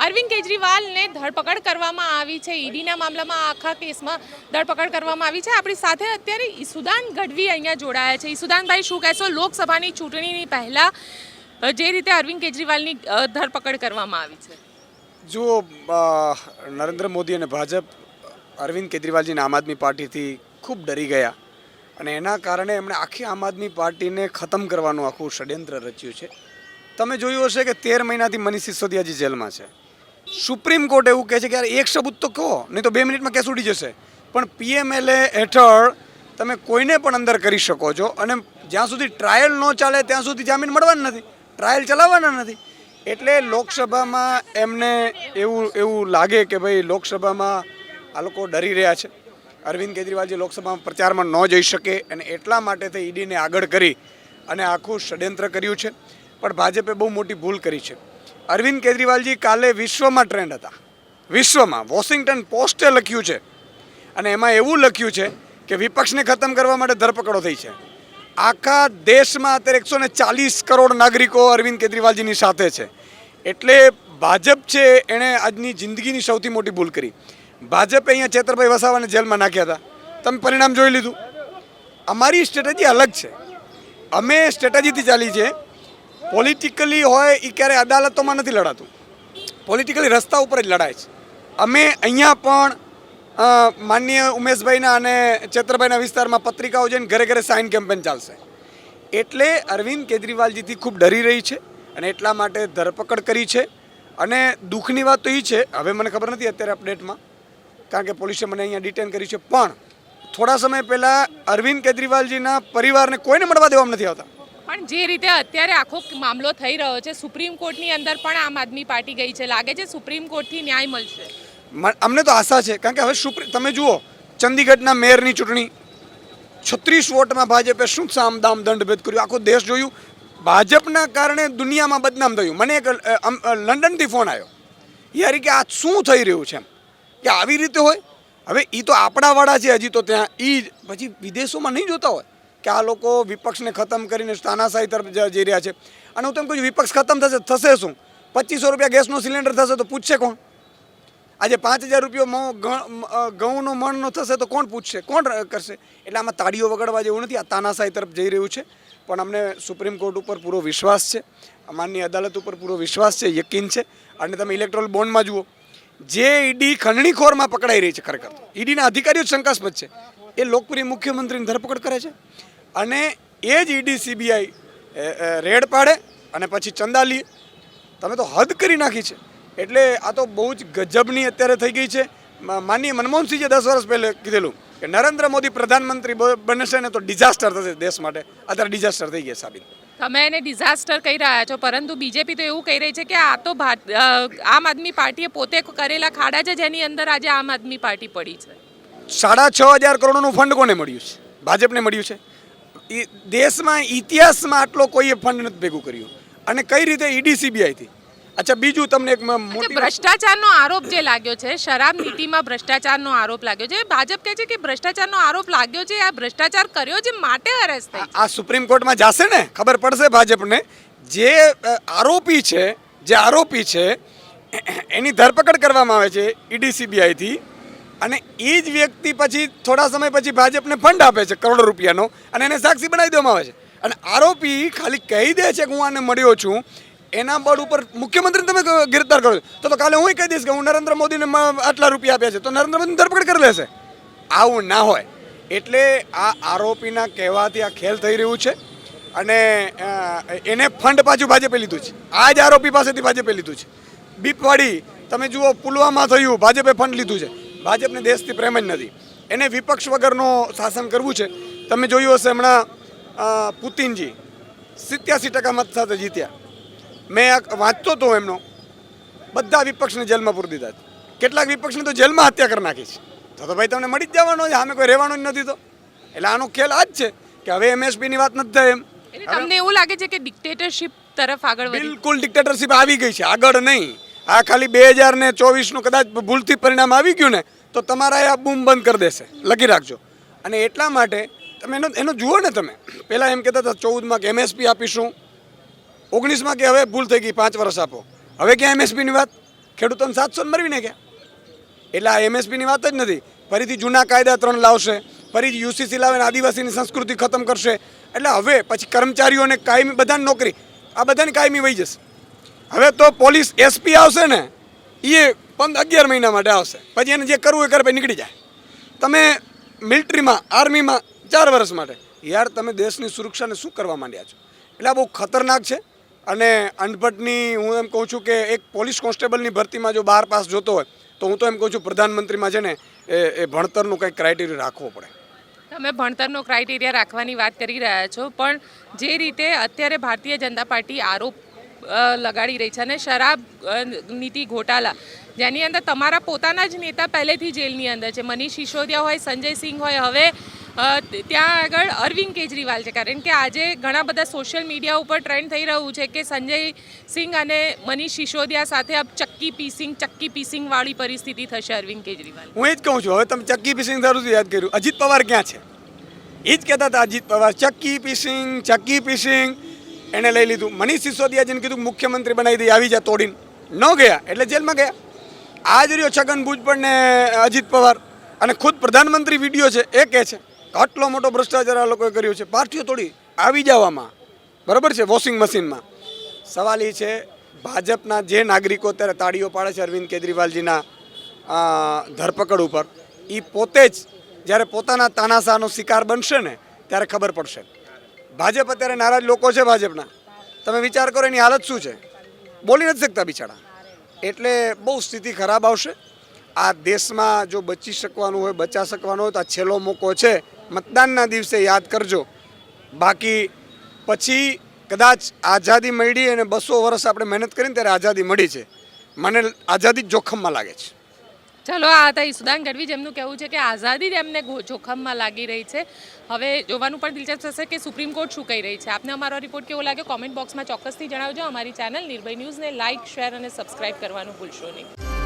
અરવિંદ કેજરીવાલને ધરપકડ કરવામાં આવી છે। ઈડીના મામલામાં આખા કેસમાં ધરપકડ કરવામાં આવી છે। આપણી સાથે અત્યારે ઈસુદાન ગઢવી અહીંયા જોડાયા છે। ઈસુદાનભાઈ, શું કહેશો? લોકસભાની ચૂંટણીની પહેલા જે રીતે અરવિંદ કેજરીવાલની ધરપકડ કરવામાં આવી છે? જુઓ, નરેન્દ્ર મોદી અને ભાજપ અરવિંદ કેજરીવાલજીને આમ આદમી પાર્ટીથી ખૂબ ડરી ગયા અને એના કારણે એમણે આખી આમ આદમી પાર્ટીને ખતમ કરવાનું આખું ષડયંત્ર રચ્યું છે। તમે જોયું હશે કે 13 મહિનાથી મનીષ સિસોદિયાજી જેલમાં છે। સુપ્રીમ કોર્ટ એવું કહે છે કે યાર એક શબ્દ તો કહો, નહીં તો 2 મિનિટમાં કેસ ઉડી જશે। પણ પીએમએલએ હેઠળ તમે કોઈને પણ અંદર કરી શકો છો અને જ્યાં સુધી ટ્રાયલ ન ચાલે ત્યાં સુધી જામીન મળવાના નથી, ટ્રાયલ ચલાવવાના નથી। એટલે લોકસભામાં એમને એવું લાગે કે ભાઈ લોકસભામાં આ લોકો ડરી રહ્યા છે। અરવિંદ કેજરીવાલજી લોકસભામાં પ્રચારમાં ન જઈ શકે અને એટલા માટે તે ઈડીને આગળ કરી અને આખું ષડયંત્ર કર્યું છે। પણ ભાજપે બહુ મોટી ભૂલ કરી છે। અરવિંદ કેજરીવાલજી કાલે વિશ્વમાં ટ્રેન્ડ હતા, વિશ્વમાં વોશિંગ્ટન પોસ્ટે લખ્યું છે અને એમાં એવું લખ્યું છે કે વિપક્ષને ખતમ કરવા માટે ધરપકડો થઈ છે। આખા દેશમાં અત્યારે 140 કરોડ નાગરિકો અરવિંદ કેજરીવાલજીની સાથે છે। એટલે ભાજપ છે એણે આજની જિંદગીની સૌથી મોટી ભૂલ કરી। ભાજપે અહીંયા ચેતરભાઈ વસાવાને જેલમાં નાખ્યા હતા, તમે પરિણામ જોઈ લીધું। અમારી સ્ટ્રેટેજી અલગ છે, અમે સ્ટ્રેટેજીથી ચાલી છે। પોલિટિકલી હોય એ ક્યારેય અદાલતોમાં નથી લડાતું, પોલિટિકલી રસ્તા ઉપર જ લડાય છે। અમે અહીંયા પણ માનનીય ઉમેશભાઈના અને ચેતરભાઈના વિસ્તારમાં પત્રિકાઓ જઈને ઘરે ઘરે સાઇન કેમ્પેન ચાલશે। એટલે અરવિંદ કેજરીવાલજીથી ખૂબ ડરી રહી છે અને એટલા માટે ધરપકડ કરી છે। અને દુઃખની વાત તો એ છે, હવે મને ખબર નથી અત્યારે અપડેટમાં, કારણ કે પોલીસે મને અહીંયા ડિટેન કરી છે, પણ થોડા સમય પહેલાં અરવિંદ કેજરીવાલજીના પરિવારને કોઈને મળવા દેવામાં નથી આવતા। પણ જે રીતે અત્યારે આખો મામલો થઈ રહ્યો છે, સુપ્રીમ કોર્ટની અંદર પણ આમ આદમી પાર્ટી ગઈ છે, લાગે છે સુપ્રીમ કોર્ટથી ન્યાય મળશે? અમને તો આશા છે, કારણ કે હવે તમે જુઓ ચંદીગઢના મેયરની ચૂંટણી 36 વોટમાં ભાજપે શું સામ દામ દંડભેદ કર્યું, આખો દેશ જોયું। ભાજપના કારણે દુનિયામાં બદનામ થયું। મને એક લંડનથી ફોન આવ્યો, યાર કે આ શું થઈ રહ્યું છે, એમ કે આવી રીતે હોય। હવે એ તો આપણાવાળા છે, હજી તો ત્યાં એ પછી વિદેશોમાં નહીં જોતા હોય કે આ લોકો વિપક્ષને ખતમ કરીને તાનાશાહી તરફ જઈ રહ્યા છે। અને હું તમને કહું છું, વિપક્ષ ખતમ થશે શું? 2500 રૂપિયા ગેસનો સિલિન્ડર થશે તો પૂછશે કોણ? આજે 5000 રૂપિયા ઘઉંનો મણનો થશે તો કોણ પૂછશે, કોણ કરશે? એટલે આમાં તાળીઓ વગાડવા જેવું નથી, આ તાનાશાહી તરફ જઈ રહ્યું છે। પણ અમને સુપ્રીમ કોર્ટ ઉપર પૂરો વિશ્વાસ છે, અમારી અદાલત ઉપર પૂરો વિશ્વાસ છે, યકીન છે। અને તમે ઇલેક્ટ્રોલ બોન્ડમાં જુઓ, જે ઈડી ખંડણીખોરમાં પકડાઈ રહી છે, ખરેખર ઈડીના અધિકારીઓ જ શંકાસ્પદ છે, એ લોકપ્રિય મુખ્યમંત્રીની ધરપકડ કરે છે અને એ જ ઈડી સીબીઆઈ રેડ પાડે અને પછી ચંદા લે। તમે તો હદ કરી નાખી છે। એટલે આ તો બહુ જ ગજબની અત્યારે થઈ ગઈ છે। માનનીય મનમોહનસિંહે 10 વર્ષ પહેલાં કીધેલું કે નરેન્દ્ર મોદી પ્રધાનમંત્રી બનશે ને તો ડિઝાસ્ટર થશે દેશ માટે, અત્યારે ડિઝાસ્ટર થઈ ગયા સાબિત। તમે એને ડિઝાસ્ટર કહી રહ્યા છો, પરંતુ બીજેપી તો એવું કહી રહી છે કે આ તો આમ આદમી પાર્ટીએ પોતે કરેલા ખાડા છે, જેની અંદર આજે આમ આદમી પાર્ટી પડી છે। 6500 કરોડનું ફંડ કોને મળ્યું છે? ભાજપને મળ્યું છે। દેશમાં ઇતિહાસમાં આટલો કોઈએ ફંડ નથી ભેગું કર્યું, અને કઈ રીતે? ઈડી સીબીઆઈથી। અચ્છા, બીજું તમને એક મોટી ભ્રષ્ટાચારનો આરોપ જે લાગ્યો છે, શરાબ નીતિમાં ભ્રષ્ટાચારનો આરોપ લાગ્યો છે, ભાજપ કહે છે કે ભ્રષ્ટાચારનો આરોપ લાગ્યો છે, આ ભ્રષ્ટાચાર કર્યો છે માટે અરેસ્ટ થઈ। આ સુપ્રીમ કોર્ટમાં જશે ને ખબર પડશે ભાજપને। જે આરોપી છે એની ધરપકડ કરવામાં આવે છે ઈડી સીબીઆઈથી, અને એ જ વ્યક્તિ પછી થોડા સમય પછી ભાજપને ફંડ આપે છે કરોડો રૂપિયાનો, અને એને સાક્ષી બનાવી દેવામાં આવે છે। અને આરોપી ખાલી કહી દે છે કે હું આને મળ્યો છું, એના બળ ઉપર મુખ્યમંત્રીને તમે ગિરફ્તાર કરો તો કાલે હું કહી દઈશ કે હું નરેન્દ્ર મોદીને આટલા રૂપિયા આપ્યા છે, તો નરેન્દ્ર મોદીની ધરપકડ કરી લેશે। આવું ના હોય। એટલે આ આરોપીના કહેવાથી આ ખેલ થઈ રહ્યું છે, અને એને ફંડ પાછું ભાજપે લીધું છે। આ જ આરોપી પાસેથી ભાજપે લીધું છે। બીપવાડી તમે જુઓ, પુલવામા થયું, ભાજપે ફંડ લીધું છે। ભાજપને દેશથી પ્રેમ જ નથી, એને વિપક્ષ વગરનો શાસન કરવું છે। તમે જોયું હશે હમણાં પુતિનજી 87% મત સાથે જીત્યા। મેં વાંચતો હતો એમનો, બધા વિપક્ષને જેલમાં પૂરી દીધા છે, કેટલાક વિપક્ષને તો જેલમાં હત્યા કરી નાખી છે। તો ભાઈ તમને મળી જ જવાનો છે, સામે કોઈ રહેવાનો જ નથી। તો એટલે આનો ખેલ આ જ છે કે હવે એમએસપીની વાત નથી થાય એમ। તમને એવું લાગે છે કે ડિક્ટેટરશિપ તરફ આગળ વધી? બિલકુલ ડિક્ટેટરશિપ આવી ગઈ છે, આગળ નહીં। આ ખાલી 2024નું કદાચ ભૂલથી પરિણામ આવી ગયું ને તો તમારા આ બૂમ બંધ કરી દેશે, લખી રાખજો। અને એટલા માટે તમે એનો જુઓ ને, તમે પહેલાં એમ કહેતા હતા 14માં કે એમએસપી આપીશું, 19માં કે હવે ભૂલ થઈ ગઈ 5 વર્ષ આપો, હવે ક્યાં એમએસપીની વાત? ખેડૂતોને 700 મરવી નાખ્યા. એટલે આ એમએસપીની વાત જ નથી. ફરીથી જૂના કાયદા 3 લાવશે, ફરીથી યુસીસી લાવીને આદિવાસીની સંસ્કૃતિ ખતમ કરશે. એટલે હવે પછી કર્મચારીઓને કાયમી બધાની નોકરી, આ બધાની કાયમી વહી જશે. હવે તો પોલીસ એસપી આવશે ને એ 11 મહિના માટે આવશે, પછી એને જે કરવું એ કરે, પછી નીકળી જાય. તમે મિલિટરીમાં, આર્મીમાં 4 વર્ષ માટે. યાર તમે દેશની સુરક્ષાને શું કરવા માંડ્યા છો? એટલે આ બહુ ખતરનાક છે. અને અનપટની હું એમ કહું છું કે એક પોલીસ કોન્સ્ટેબલની ભરતીમાં જો 12 પાસ જોતો હોય તો હું તો એમ કહું છું પ્રધાનમંત્રીમાં છે ને એ ભણતરનું કંઈક ક્રાઇટેરિયા રાખવો પડે. તમે ભણતરનો ક્રાઇટેરિયા રાખવાની વાત કરી રહ્યા છો, પણ જે રીતે અત્યારે ભારતીય જનતા પાર્ટી આરોપ લગાડી રહી છે અને શરાબ નીતિ ઘોટાલા, જેની અંદર તમારા પોતાના જ નેતા પહેલેથી જેલની અંદર છે, મનીષ સિસોદિયા હોય, સંજય સિંહ હોય, હવે ત્યાં આગળ અરવિંદ કેજરીવાલ છે. કારણ કે આજે ઘણા બધા સોશિયલ મીડિયા ઉપર ટ્રેન્ડ થઈ રહ્યું છે કે સંજય સિંહ અને મનીષ સિસોદિયા સાથે અબ ચક્કી પીસિંગ વાળી પરિસ્થિતિ થશે અરવિંદ કેજરીવાલ. હું એ જ કહું છું. હવે તમે ચક્કી પીસિંગ સારું યાદ કર્યું. અજીત પવાર ક્યાં છે? એ જ કહેતા હતા અજીત પવાર ચક્કી પીસિંગ એને લઈ લીધું. મનીષ સિસોદિયાજીને કીધું મુખ્યમંત્રી બનાવી દઈએ, આવી જા તોડીને, ન ગયા એટલે જેલમાં ગયા. આ જ રહ્યો છગન ભુજબળ ને અજીત પવાર, અને ખુદ પ્રધાનમંત્રી વિડીયો છે એ કહે છે આટલો મોટો ભ્રષ્ટાચાર આ લોકોએ કર્યો છે, પાર્ટીઓ તોડી આવી જવામાં, બરાબર છે, વોશિંગ મશીનમાં. સવાલ એ છે ભાજપના જે નાગરિકો અત્યારે તાળીઓ પાડે છે અરવિંદ કેજરીવાલજીના ધરપકડ ઉપર, એ પોતે જ જ્યારે પોતાના તાનાશાહનો શિકાર બનશે ને ત્યારે ખબર પડશે. ભાજપ અત્યારે નારાજ લોકો છે ભાજપના. તમે વિચાર કરો એની હાલત શું છે, બોલી નથી શકતા બિચારા. એટલે બહુ સ્થિતિ ખરાબ આવશે. આ દેશમાં જો બચી શકવાનું હોય, બચા શકવાનું હોય તો આ છેલ્લો મોકો છે. મતદાનના દિવસે યાદ કરજો. બાકી પછી કદાચ આઝાદી મળી અને 200 વર્ષ આપણે મહેનત કરીને ત્યારે આઝાદી મળી છે. મને આઝાદી જોખમમાં લાગે છે. ચલો, આ હતા ઈસુદાન ગઢવી, જેમનું કહેવું છે કે આઝાદી એમને જોખમમાં લાગી રહી છે. હવે જોવાનું પણ દિલચસ્પ થશે કે સુપ્રીમ કોર્ટ શું કહી રહી છે. આપને અમારો રિપોર્ટ કેવો લાગ્યો કોમેન્ટ બોક્સમાં ચોક્કસથી જણાવજો. અમારી ચેનલ નિર્ભય ન્યૂઝને લાઇક, શેર અને સબસ્ક્રાઇબ કરવાનું ભૂલશો નહીં.